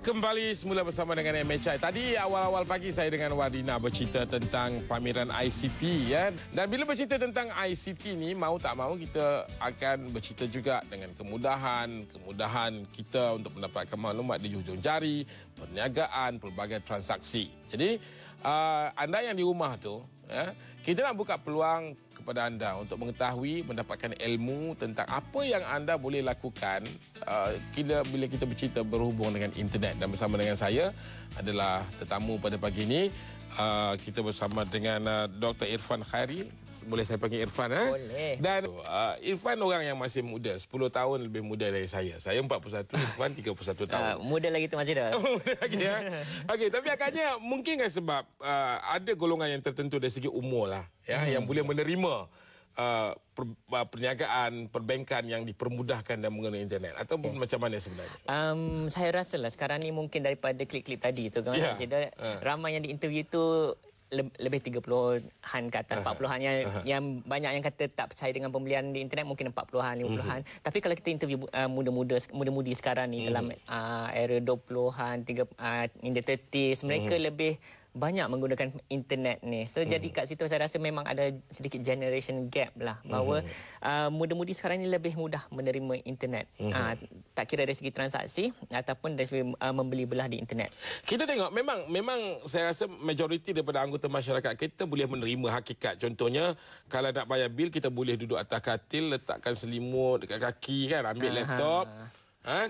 Kembali semula bersama dengan MHI. Tadi awal-awal pagi saya dengan Wardina bercerita tentang pameran ICT ya. Dan bila bercerita tentang ICT ni, mau tak mau kita akan bercerita juga dengan kemudahan kita untuk mendapatkan maklumat di hujung jari, perniagaan, pelbagai transaksi. Jadi anda yang di rumah tu, ya, kita nak buka peluang kepada anda untuk mengetahui, mendapatkan ilmu tentang apa yang anda boleh lakukan bila kita bercerita berhubung dengan internet. Dan bersama dengan saya adalah tetamu pada pagi ini. Kita bersama dengan Dr. Irfan Khairi. Boleh saya panggil Irfan? Boleh. Dan Irfan orang yang masih muda, 10 tahun lebih muda dari saya. Saya 41, Irfan 31 tahun. Muda lagi tu Masjid dah. Muda lagi ya. Okey, tapi agaknya mungkin kan sebab ada golongan yang tertentu dari segi umur lah, ya, yang boleh menerima perniagaan, perbankan yang dipermudahkan dan menggunakan internet, atau macam mana sebenarnya? Saya rasa lah sekarang ni mungkin daripada klip-klip tadi tu kan, ramai yang diinterview tu lebih 30-an ke atas, 40-an yang banyak yang kata tak percaya dengan pembelian di internet, mungkin 40-an, 50-an. Tapi kalau kita interview muda-mudi sekarang ni dalam era 20-an, in the 30s, mereka lebih banyak menggunakan internet ni. So jadi kat situ saya rasa memang ada sedikit generation gap lah, bahawa muda-mudi sekarang ni lebih mudah menerima internet. Tak kira dari segi transaksi ataupun dari segi membeli belah di internet. Kita tengok memang saya rasa majoriti daripada anggota masyarakat kita boleh menerima hakikat. Contohnya kalau nak bayar bil, kita boleh duduk atas katil, letakkan selimut dekat kaki kan, ambil laptop,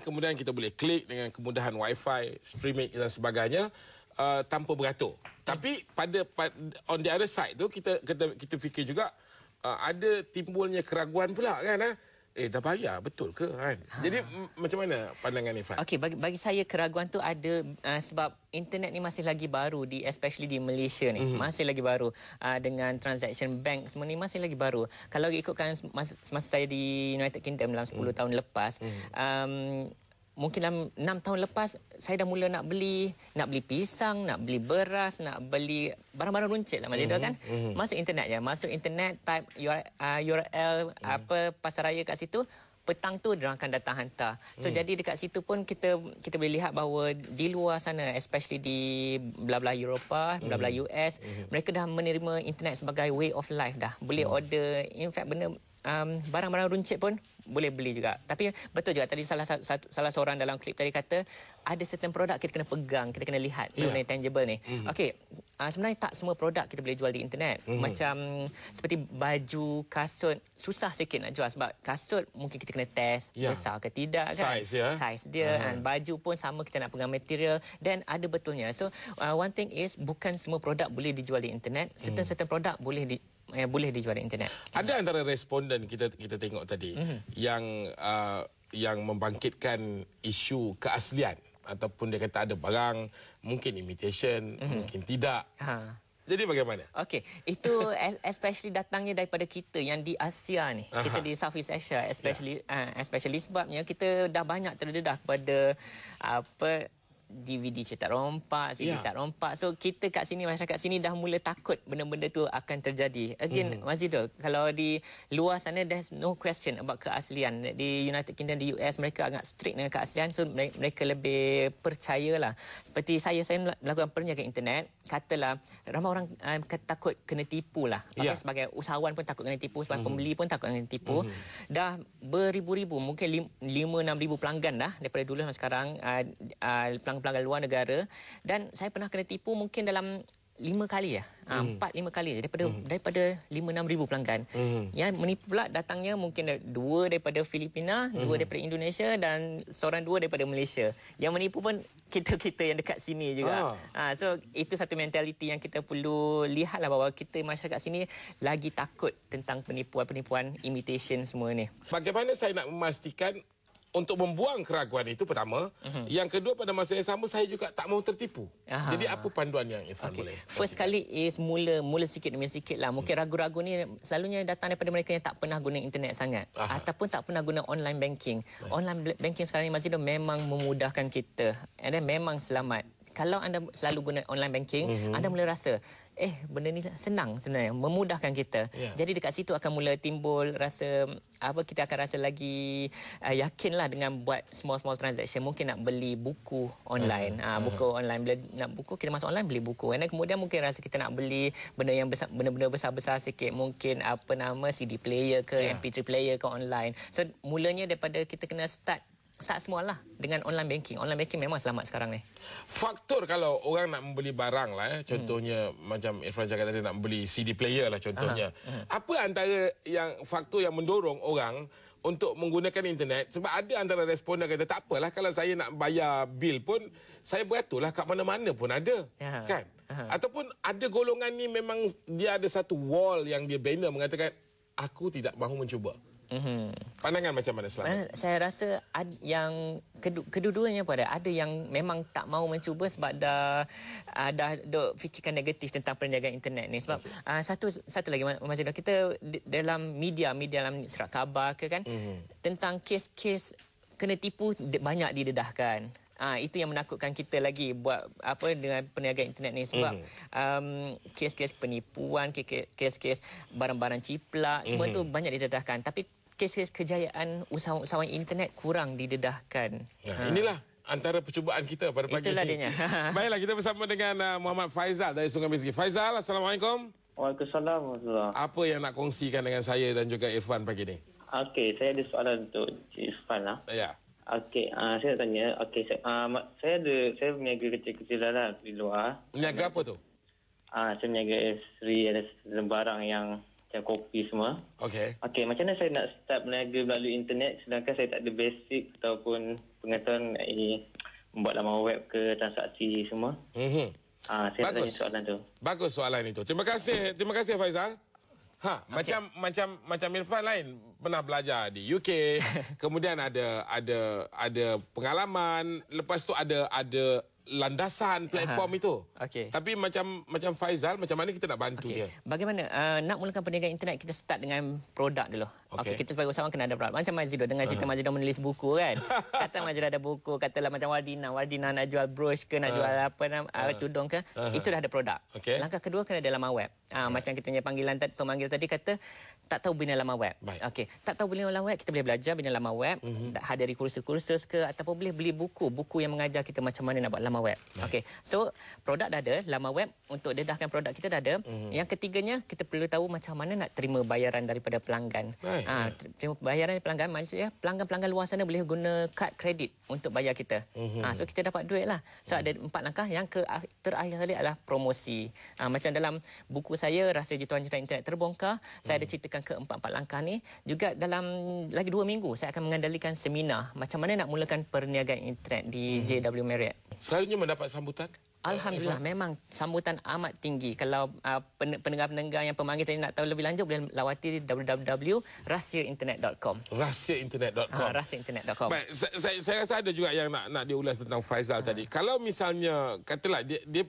kemudian kita boleh klik dengan kemudahan wifi, streaming dan sebagainya. Tanpa beratur. Tapi pada on the other side tu kita fikir juga ada timbulnya keraguan pula kan, dah bayar betul ke kan. Jadi macam mana pandangan Irfan? Okey, bagi saya keraguan tu ada sebab internet ni masih lagi baru, especially di Malaysia ni. Masih lagi baru dengan transaction bank semua ni masih lagi baru. Kalau ikutkan semasa saya di United Kingdom dalam 10 tahun lepas, mungkin dalam 6 tahun lepas saya dah mula nak beli pisang, nak beli beras, nak beli barang-barang runcit lah Masjid kan. Masuk internet, type URL apa pasaraya kat situ, petang tu dia akan datang hantar. So jadi dekat situ pun kita boleh lihat bahawa di luar sana, especially di belah-belah Eropah, belah-belah US, mereka dah menerima internet sebagai way of life dah. Boleh order, in fact benda barang-barang runcit pun boleh beli juga. Tapi betul juga tadi salah seorang dalam klip tadi kata ada certain produk kita kena pegang, kita kena lihat benda tangible ni. Okey, sebenarnya tak semua produk kita boleh jual di internet. Macam seperti baju, kasut, susah sikit nak jual sebab kasut mungkin kita kena test besar ke tidak kan. Size dia, dan baju pun sama, kita nak pegang material, dan ada betulnya. So one thing is bukan semua produk boleh dijual di internet. Certain produk boleh dijual di internet. Ada antara responden kita tengok tadi yang membangkitkan isu keaslian, ataupun dia kata ada barang mungkin imitation, mungkin tidak. Jadi bagaimana? Okey, itu especially datangnya daripada kita yang di Asia ni. Kita di Southeast Asia especially sebabnya kita dah banyak terdedah kepada DVD cetak rompak, CD cetak rompak. So kita kat sini, masyarakat sini dah mula takut benda-benda tu akan terjadi. Again, Mazidul, kalau di luar sana there's no question about keaslian. Di United Kingdom, di US, mereka agak strict dengan keaslian, so mereka lebih percayalah. Seperti saya melakukan perniagaan internet, katalah ramai orang takut kena tipu lah. Sebagai usahawan pun takut kena tipu, sebagai pembeli pun takut kena tipu. Dah beribu-ribu, mungkin 5-6 ribu pelanggan dah daripada dulu sampai sekarang, pelanggan luar negara, dan saya pernah kena tipu mungkin dalam 5 kali 4-5 kali daripada 5-6 ribu pelanggan. Yang menipu pula datangnya mungkin 2 daripada Filipina, 2 daripada Indonesia, dan seorang 2 daripada Malaysia. Yang menipu pun kita yang dekat sini juga. So itu satu mentaliti yang kita perlu lihatlah, bahawa kita masyarakat sini lagi takut tentang penipuan imitation semua ni. Bagaimana saya nak memastikan untuk membuang keraguan itu, pertama. Yang kedua, pada masa yang sama saya juga tak mahu tertipu. Jadi apa panduan yang Irfan boleh? First kali is mula sikit demi sikit lah. Mungkin ragu-ragu ni selalunya datang daripada mereka yang tak pernah guna internet sangat, ataupun tak pernah guna online banking. Online banking sekarang ni masih memang memudahkan kita, and then memang selamat. kalau anda selalu guna online banking, anda mula rasa benda ni senang sebenarnya, memudahkan kita. Jadi dekat situ akan mula timbul rasa kita akan rasa lagi yakinlah dengan buat small transaction. Mungkin nak beli buku online, buku online, bila nak buku kita masuk online beli buku. Dan kemudian mungkin rasa kita nak beli benda-benda besar-besar sikit, mungkin CD player ke MP3 player ke online. So mulanya daripada kita kena start semualah dengan online banking. Online banking memang selamat sekarang ni. Faktor kalau orang nak membeli barang lah, contohnya macam Irfan cakap tadi nak beli CD player lah contohnya. Apa antara faktor yang mendorong orang untuk menggunakan internet? Sebab ada antara responden kata tak apalah kalau saya nak bayar bil pun saya beraturlah kat mana-mana pun ada. Kan? Ataupun ada golongan ni memang dia ada satu wall yang dia banner mengatakan aku tidak mahu mencuba. Pandangan macam mana Selamat? Saya rasa yang kedua-duanya pada ada yang memang tak mahu mencuba sebab dah fikirkan negatif tentang perniagaan internet ni. Sebab satu lagi macam kita dalam media dalam surat khabar ke kan, tentang kes-kes kena tipu banyak didedahkan. Itu yang menakutkan kita lagi buat dengan perniagaan internet ni sebab kes-kes penipuan, kes-kes barang-barang ciplak, semua itu banyak didedahkan. Tapi kes-kes kejayaan usahawan internet kurang didedahkan. Inilah antara percubaan kita pada pagi ini. Itulah ini. dia. Baiklah, kita bersama dengan Muhammad Faizal dari Sungai Mesgi. Faizal, Assalamualaikum. Waalaikumsalam. Apa yang nak kongsikan dengan saya dan juga Irfan pagi ini? Okey, saya ada soalan untuk Irfan lah. Ya. Okey, saya nak tanya. Okey, saya berniaga kecil-kecilan lah di luar. Berniaga apa tu? Saya berniaga Sri, ada barang yang macam kopi semua. Okey. Okey, macam mana saya nak start berniaga melalui internet sedangkan saya tak ada basic ataupun pengetahuan membuat laman web ke transaksi semua. Saya nak tanya soalan tu. Bagus soalan itu. Terima kasih Faizal. Macam Irfan lain pernah belajar di UK, kemudian ada pengalaman, lepas tu ada landasan platform itu. Tapi macam Faizal, macam mana kita nak bantu dia? Bagaimana nak mulakan perniagaan internet, kita start dengan produk dulu. Kita sebagai usahawan kena ada produk. Macam Mazido, dengan cerita Mazido menulis buku kan. Kata Mazido ada buku, katalah macam Wardina nak jual brush ke, nak jual tudung ke, itu dah ada produk. Langkah kedua kena ada laman web. Macam kita punya pemanggil tadi kata tak tahu bina laman web. Tak tahu bina laman web, kita boleh belajar bina laman web, hadiri kursus-kursus ke, ataupun boleh beli buku yang mengajar kita macam mana nak buat laman web. So produk dah ada, laman web untuk dedahkan produk kita dah ada. Yang ketiganya, kita perlu tahu macam mana nak terima bayaran daripada pelanggan. Terima bayaran daripada pelanggan, maksudnya pelanggan-pelanggan luar sana boleh guna kad kredit untuk bayar kita. So kita dapat duit lah. So ada 4 langkah. Yang terakhir kali adalah promosi. Macam dalam buku saya, Rahsia Jutaan-Jutaan Internet Terbongkar, saya ada ceritakan ke 4 langkah ni. Juga dalam lagi 2 minggu saya akan mengendalikan seminar macam mana nak mulakan perniagaan internet di JW Marriott. Selalunya mendapat sambutan? Alhamdulillah, memang sambutan amat tinggi. Kalau pendengar-pendengar yang pemanggil tadi nak tahu lebih lanjut, boleh lawati www.rahsiainternet.com. Rahsiainternet.com. Rahsiainternet.com. Baik, saya rasa ada juga yang nak diulas tentang Faizal tadi. Kalau misalnya katalah dia